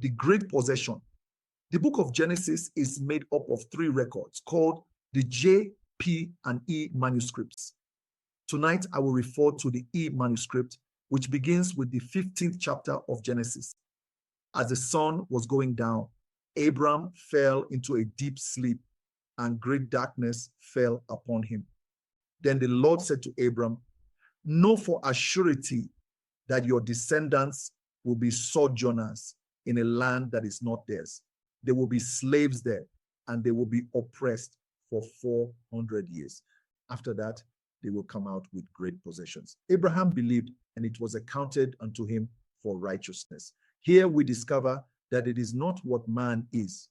the great possession. The book of Genesis is made up of 3 records called the J, P, and E manuscripts. Tonight, I will refer to the E manuscript, which begins with the 15th chapter of Genesis. As the sun was going down, Abram fell into a deep sleep, and great darkness fell upon him. Then the Lord said to Abram, know for a surety that your descendants will be sojourners in a land that is not theirs. They will be slaves there, and they will be oppressed for 400 years. After that, they will come out with great possessions. Abraham believed, and it was accounted unto him for righteousness. Here we discover that it is not what man is,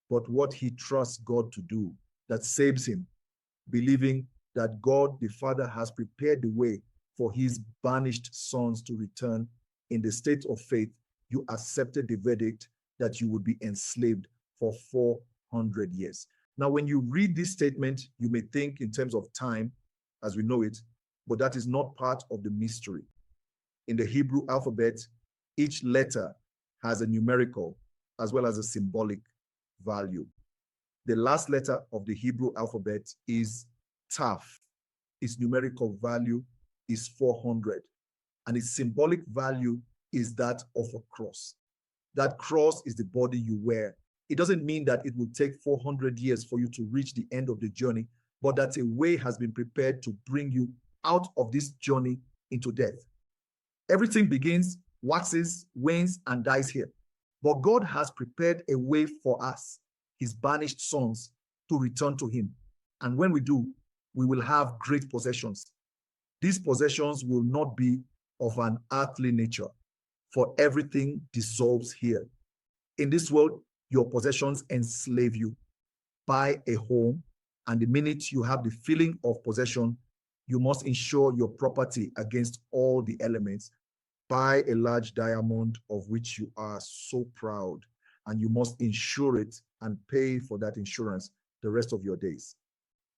but what he trusts God to do that saves him, believing that God the Father has prepared the way for his banished sons to return. In the state of faith, you accepted the verdict that you would be enslaved for 400 years. Now, when you read this statement, you may think in terms of time as we know it, but that is not part of the mystery. In the Hebrew alphabet, each letter has a numerical as well as a symbolic value. The last letter of the Hebrew alphabet is Taf. Its numerical value is 400, and its symbolic value is that of a cross. That cross is the body you wear. It doesn't mean that it will take 400 years for you to reach the end of the journey, but that a way has been prepared to bring you out of this journey into death. Everything begins, waxes, wanes, and dies here. But God has prepared a way for us, his banished sons, to return to him. And when we do, we will have great possessions. These possessions will not be of an earthly nature, for everything dissolves here. In this world, your possessions enslave you. Buy a home, and the minute you have the feeling of possession, you must insure your property against all the elements. Buy a large diamond of which you are so proud, and you must insure it and pay for that insurance the rest of your days.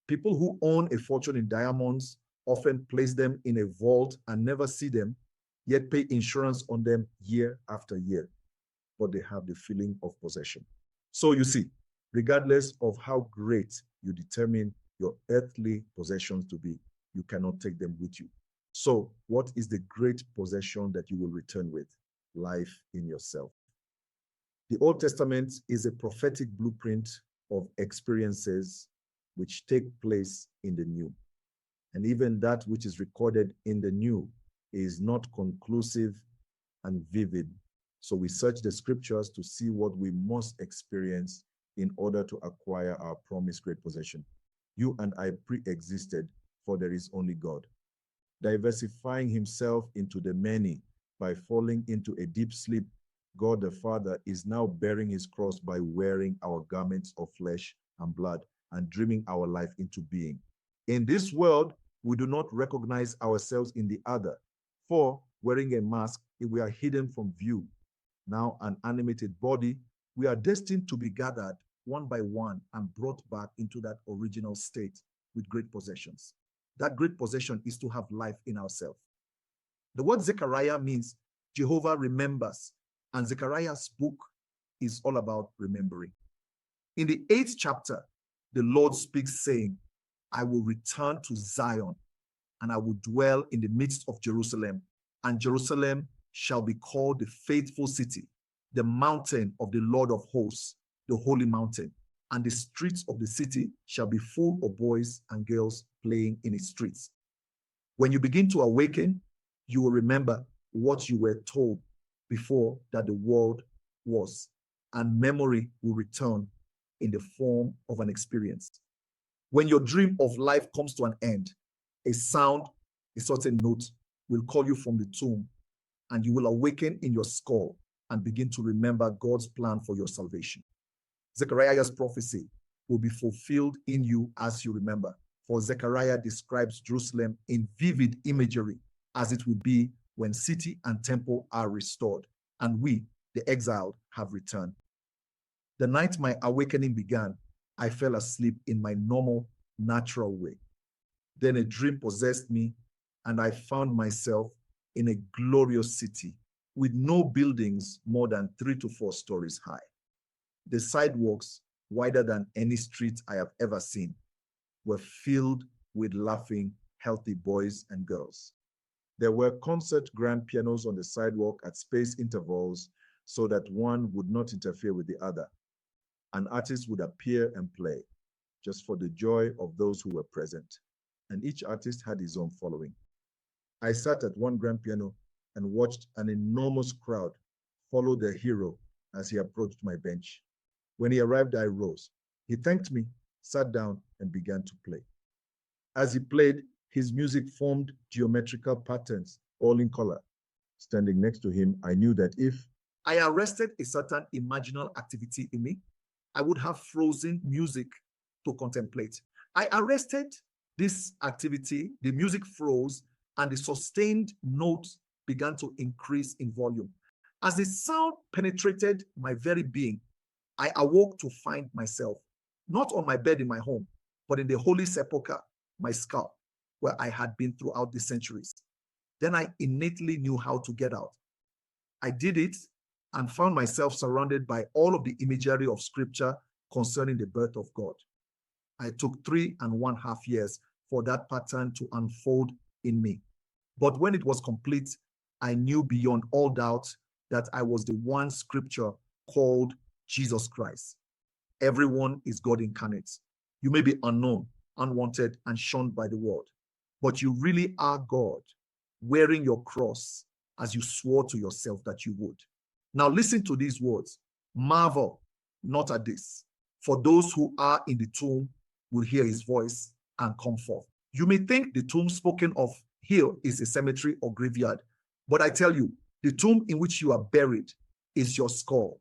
People who own a fortune in diamonds often place them in a vault and never see them, yet pay insurance on them year after year, but they have the feeling of possession. So you see, regardless of how great you determine your earthly possessions to be, you cannot take them with you. So what is the great possession that you will return with? Life in yourself. The Old Testament is a prophetic blueprint of experiences which take place in the New. And even that which is recorded in the New is not conclusive and vivid. So we search the scriptures to see what we must experience in order to acquire our promised great possession. You and I pre-existed, for there is only God. Diversifying himself into the many by falling into a deep sleep, God the Father is now bearing his cross by wearing our garments of flesh and blood and dreaming our life into being. In this world, we do not recognize ourselves in the other, for wearing a mask, we are hidden from view. Now an animated body, we are destined to be gathered one by one and brought back into that original state with great possessions. That great possession is to have life in ourselves. The word Zechariah means Jehovah remembers, and Zechariah's book is all about remembering. In the 8th chapter, the Lord speaks saying, I will return to Zion, and I will dwell in the midst of Jerusalem, and Jerusalem shall be called the faithful city, the mountain of the Lord of hosts, the holy mountain, and the streets of the city shall be full of boys and girls playing in its streets. When you begin to awaken, you will remember what you were told before that the world was, and memory will return in the form of an experience. When your dream of life comes to an end, a sound, a certain note will call you from the tomb, and you will awaken in your skull and begin to remember God's plan for your salvation. Zechariah's prophecy will be fulfilled in you as you remember, for Zechariah describes Jerusalem in vivid imagery as it will be when city and temple are restored, and we, the exiled, have returned. The night my awakening began, I fell asleep in my normal, natural way. Then a dream possessed me, and I found myself in a glorious city, with no buildings more than 3 to 4 stories high. The sidewalks, wider than any street I have ever seen, were filled with laughing, healthy boys and girls. There were concert grand pianos on the sidewalk at spaced intervals so that one would not interfere with the other. An artist would appear and play just for the joy of those who were present, and each artist had his own following. I sat at one grand piano and watched an enormous crowd follow their hero as he approached my bench. When he arrived, I rose. He thanked me, sat down, and began to play. As he played, his music formed geometrical patterns, all in color. Standing next to him, I knew that if I arrested a certain imaginal activity in me, I would have frozen music to contemplate. I arrested this activity, the music froze, and the sustained notes began to increase in volume. As the sound penetrated my very being, I awoke to find myself not on my bed in my home, but in the holy sepulchre, my skull, where I had been throughout the centuries. Then I innately knew how to get out. I did it and found myself surrounded by all of the imagery of scripture concerning the birth of God. I took 3.5 years for that pattern to unfold in me. But when it was complete, I knew beyond all doubt that I was the one scripture called Jesus Christ. Everyone is God incarnate. You may be unknown, unwanted, and shunned by the world, but you really are God, wearing your cross as you swore to yourself that you would. Now listen to these words. Marvel not at this, for those who are in the tomb will hear his voice and come forth. You may think the tomb spoken of here is a cemetery or graveyard, but I tell you, the tomb in which you are buried is your skull.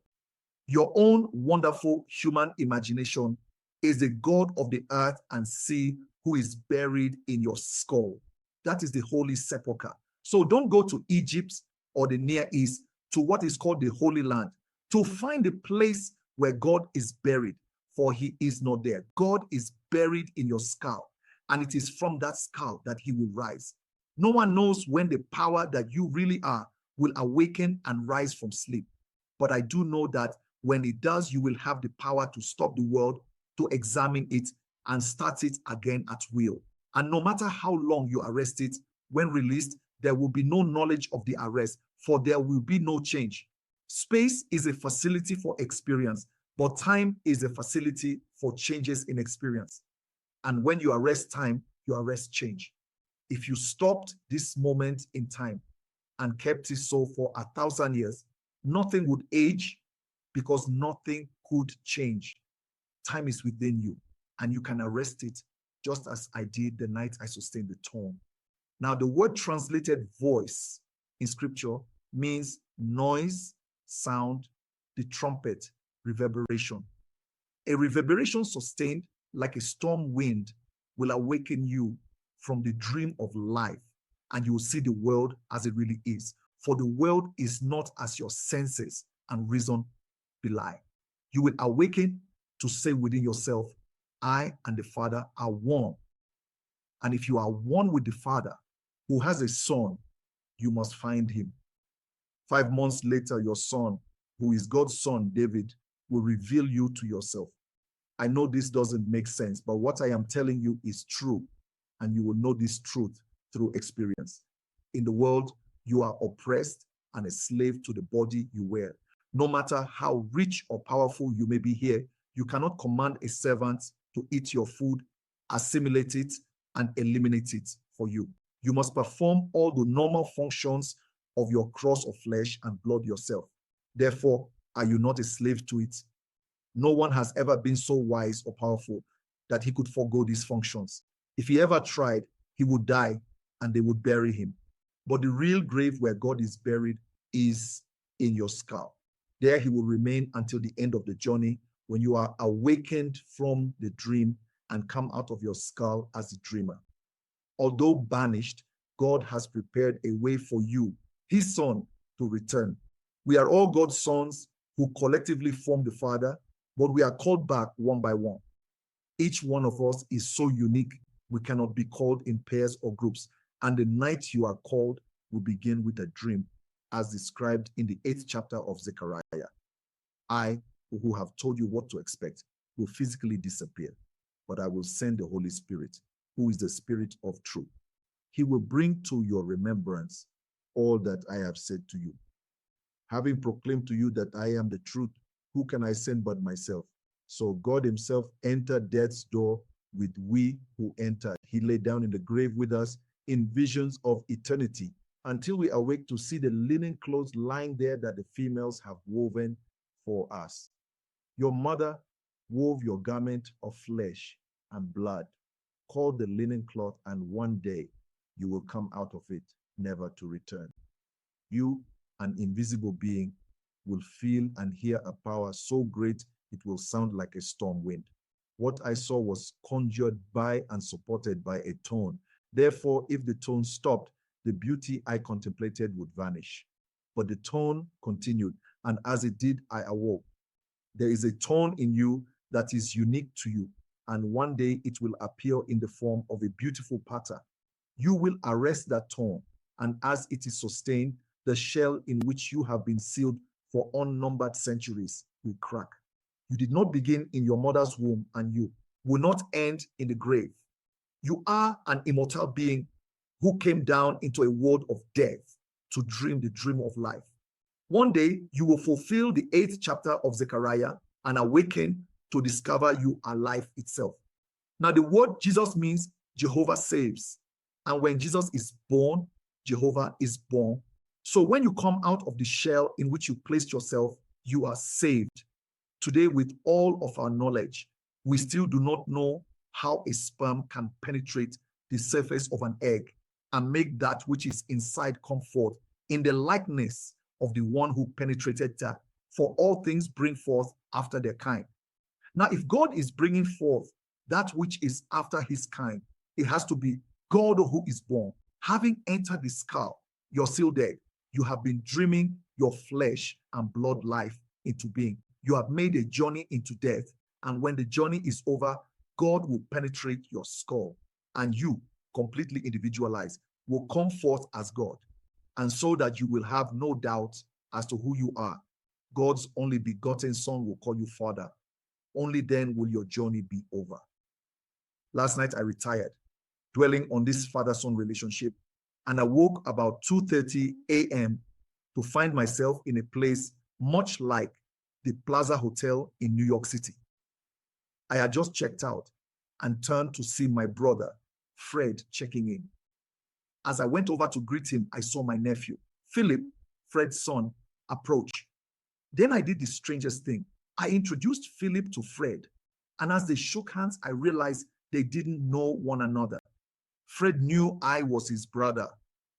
Your own wonderful human imagination is the God of the earth and sea who is buried in your skull. That is the holy sepulchre. So don't go to Egypt or the Near East to what is called the Holy Land to find the place where God is buried, for he is not there. God is buried in your skull, and it is from that skull that he will rise. No one knows when the power that you really are will awaken and rise from sleep. But I do know that when it does, you will have the power to stop the world, to examine it, and start it again at will. And no matter how long you arrest it, when released, there will be no knowledge of the arrest, for there will be no change. Space is a facility for experience, but time is a facility for changes in experience. And when you arrest time, you arrest change. If you stopped this moment in time and kept it so for 1,000 years, nothing would age because nothing could change. Time is within you, and you can arrest it just as I did the night I sustained the tone. Now, the word translated voice in scripture means noise, sound, the trumpet, reverberation. A reverberation sustained like a storm wind will awaken you from the dream of life, and you will see the world as it really is. For the world is not as your senses and reason belie. You will awaken to say within yourself, I and the Father are one. And if you are one with the Father, who has a son, you must find him. 5 months later, your son, who is God's son, David, will reveal you to yourself. I know this doesn't make sense, but what I am telling you is true, and you will know this truth through experience. In the world, you are oppressed and a slave to the body you wear. No matter how rich or powerful you may be here, you cannot command a servant to eat your food, assimilate it, and eliminate it for you. You must perform all the normal functions of your cross of flesh and blood yourself. Therefore, are you not a slave to it? No one has ever been so wise or powerful that he could forego these functions. If he ever tried, he would die and they would bury him. But the real grave where God is buried is in your skull. There he will remain until the end of the journey, when you are awakened from the dream and come out of your skull as a dreamer. Although banished, God has prepared a way for you, his son, to return. We are all God's sons who collectively form the Father, but we are called back one by one. Each one of us is so unique, we cannot be called in pairs or groups. And the night you are called will begin with a dream. as described in the 8th chapter of Zechariah. I, who have told you what to expect, will physically disappear, but I will send the Holy Spirit, who is the Spirit of truth. He will bring to your remembrance all that I have said to you. Having proclaimed to you that I am the truth, who can I send but myself? So God himself entered death's door with we who entered. He lay down in the grave with us in visions of eternity until we awake to see the linen clothes lying there that the females have woven for us. Your mother wove your garment of flesh and blood, called the linen cloth, and one day you will come out of it, never to return. You, an invisible being, will feel and hear a power so great it will sound like a storm wind. What I saw was conjured by and supported by a tone. Therefore, if the tone stopped, the beauty I contemplated would vanish. But the tone continued, and as it did, I awoke. There is a tone in you that is unique to you, and one day it will appear in the form of a beautiful pattern. You will arrest that tone, and as it is sustained, the shell in which you have been sealed for unnumbered centuries will crack. You did not begin in your mother's womb, and you will not end in the grave. You are an immortal being who came down into a world of death to dream the dream of life. One day, you will fulfill the 8th chapter of Zechariah and awaken to discover you are life itself. Now, the word Jesus means Jehovah saves. And when Jesus is born, Jehovah is born. So when you come out of the shell in which you placed yourself, you are saved. Today, with all of our knowledge, we still do not know how a sperm can penetrate the surface of an egg and make that which is inside come forth in the likeness of the one who penetrated that. For all things bring forth after their kind. Now, if God is bringing forth that which is after his kind, it has to be God who is born. Having entered the skull, you're still dead. You have been dreaming your flesh and blood life into being. You have made a journey into death. And when the journey is over, God will penetrate your skull, and you, completely individualized, will come forth as God. And so that you will have no doubt as to who you are. God's only begotten Son will call you Father. Only then will your journey be over. Last night I retired, dwelling on this father-son relationship, and I woke about 2:30 a.m. to find myself in a place much like the Plaza Hotel in New York City. I had just checked out and turned to see my brother, Fred, checking in. As I went over to greet him, I saw my nephew, Philip, Fred's son, approach. Then I did the strangest thing. I introduced Philip to Fred, and as they shook hands, I realized they didn't know one another. Fred knew I was his brother,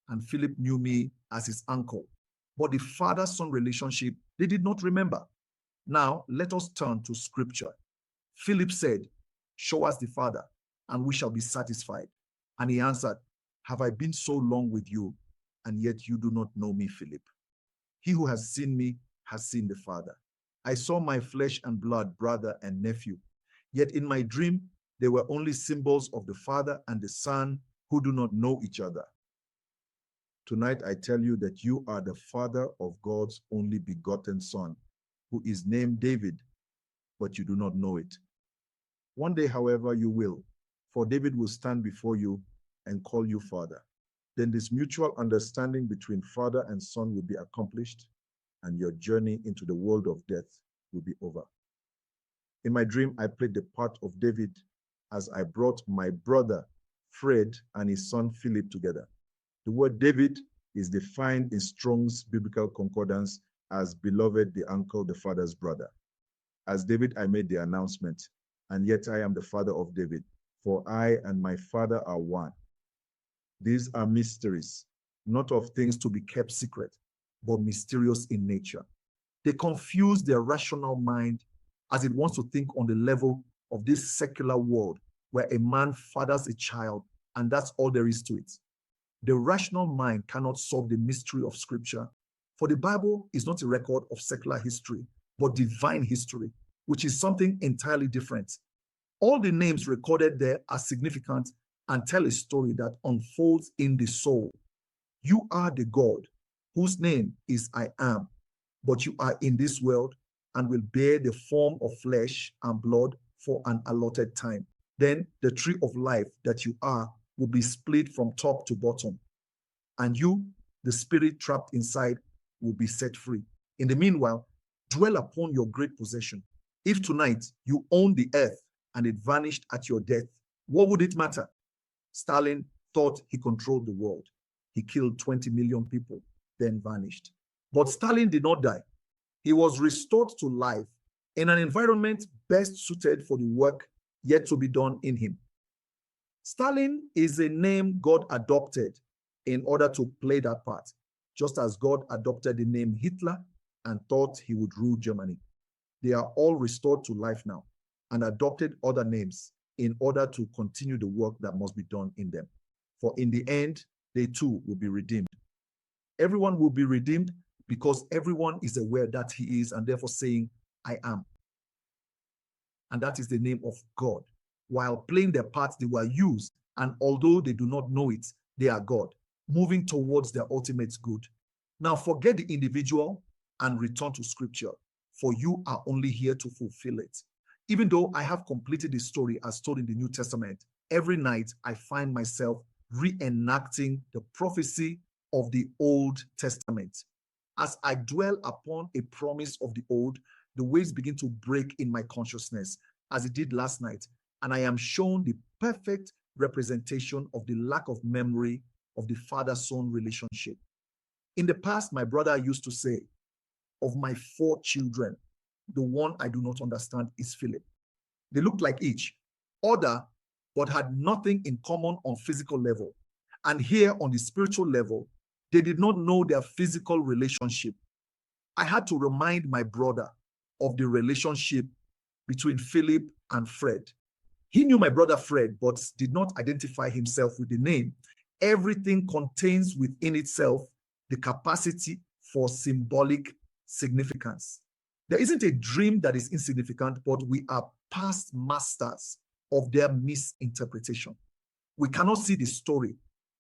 and Philip knew me as his uncle. But the father-son relationship, they did not remember. Now, let us turn to scripture. Philip said, "Show us the Father, and we shall be satisfied." And he answered, "Have I been so long with you, and yet you do not know me, Philip? He who has seen me has seen the Father. I saw my flesh and blood, brother and nephew. Yet in my dream, they were only symbols of the Father and the Son who do not know each other. Tonight, I tell you that you are the father of God's only begotten Son, who is named David, but you do not know it. One day, however, you will, for David will stand before you and call you Father. Then this mutual understanding between father and son will be accomplished, and your journey into the world of death will be over." In my dream, I played the part of David as I brought my brother Fred and his son Philip together. The word David is defined in Strong's Biblical Concordance as beloved, the uncle, the father's brother. As David, I made the announcement, "And yet I am the father of David, for I and my father are one." These are mysteries, not of things to be kept secret, but mysterious in nature. They confuse their rational mind as it wants to think on the level of this secular world where a man fathers a child and that's all there is to it. The rational mind cannot solve the mystery of Scripture, for the Bible is not a record of secular history, but divine history, which is something entirely different. All the names recorded there are significant and tell a story that unfolds in the soul. You are the God whose name is I am, but you are in this world and will bear the form of flesh and blood for an allotted time. Then the tree of life that you are will be split from top to bottom, and you, the spirit trapped inside, will be set free. In the meanwhile, dwell upon your great possession. If tonight you own the earth and it vanished at your death, what would it matter? Stalin thought he controlled the world. He killed 20 million people, then vanished. But Stalin did not die. He was restored to life in an environment best suited for the work yet to be done in him. Stalin is a name God adopted in order to play that part, just as God adopted the name Hitler and thought he would rule Germany. They are all restored to life now and adopted other names in order to continue the work that must be done in them. For in the end, they too will be redeemed. Everyone will be redeemed because everyone is aware that he is and therefore saying, I am. And that is the name of God. While playing their part, they were used, and although they do not know it, they are God, moving towards their ultimate good. Now forget the individual and return to Scripture, for you are only here to fulfill it. Even though I have completed the story as told in the New Testament, every night I find myself reenacting the prophecy of the Old Testament. As I dwell upon a promise of the old, the waves begin to break in my consciousness, as it did last night, and I am shown the perfect representation of the lack of memory of the father-son relationship. In the past, my brother used to say, of my 4 children, the one I do not understand is Philip. They looked like each other, but had nothing in common on physical level. And here on the spiritual level, they did not know their physical relationship. I had to remind my brother of the relationship between Philip and Fred. He knew my brother Fred, but did not identify himself with the name. Everything contains within itself the capacity for symbolic significance. There isn't a dream that is insignificant, but we are past masters of their misinterpretation. We cannot see the story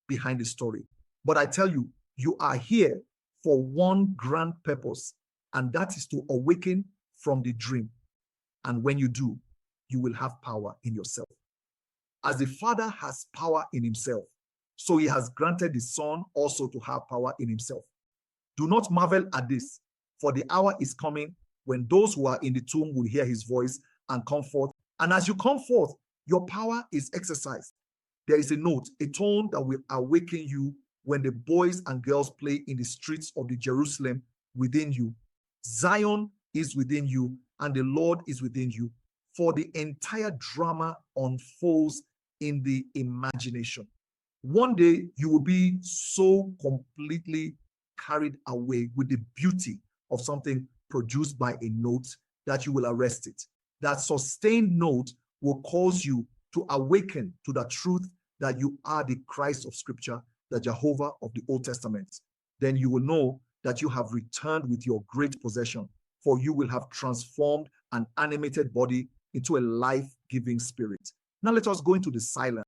behind the story. But I tell you, you are here for one grand purpose, and that is to awaken from the dream. And when you do, you will have power in yourself. As the Father has power in himself, so he has granted the Son also to have power in himself. Do not marvel at this, for the hour is coming when those who are in the tomb will hear his voice and come forth. And as you come forth, your power is exercised. There is a note, a tone that will awaken you when the boys and girls play in the streets of the Jerusalem within you. Zion is within you, and the Lord is within you. For the entire drama unfolds in the imagination. One day you will be so completely carried away with the beauty of something produced by a note that you will arrest it. That sustained note will cause you to awaken to the truth that you are the Christ of Scripture, the Jehovah of the Old Testament. Then you will know that you have returned with your great possession, for you will have transformed an animated body into a life-giving spirit. Now let us go into the silence.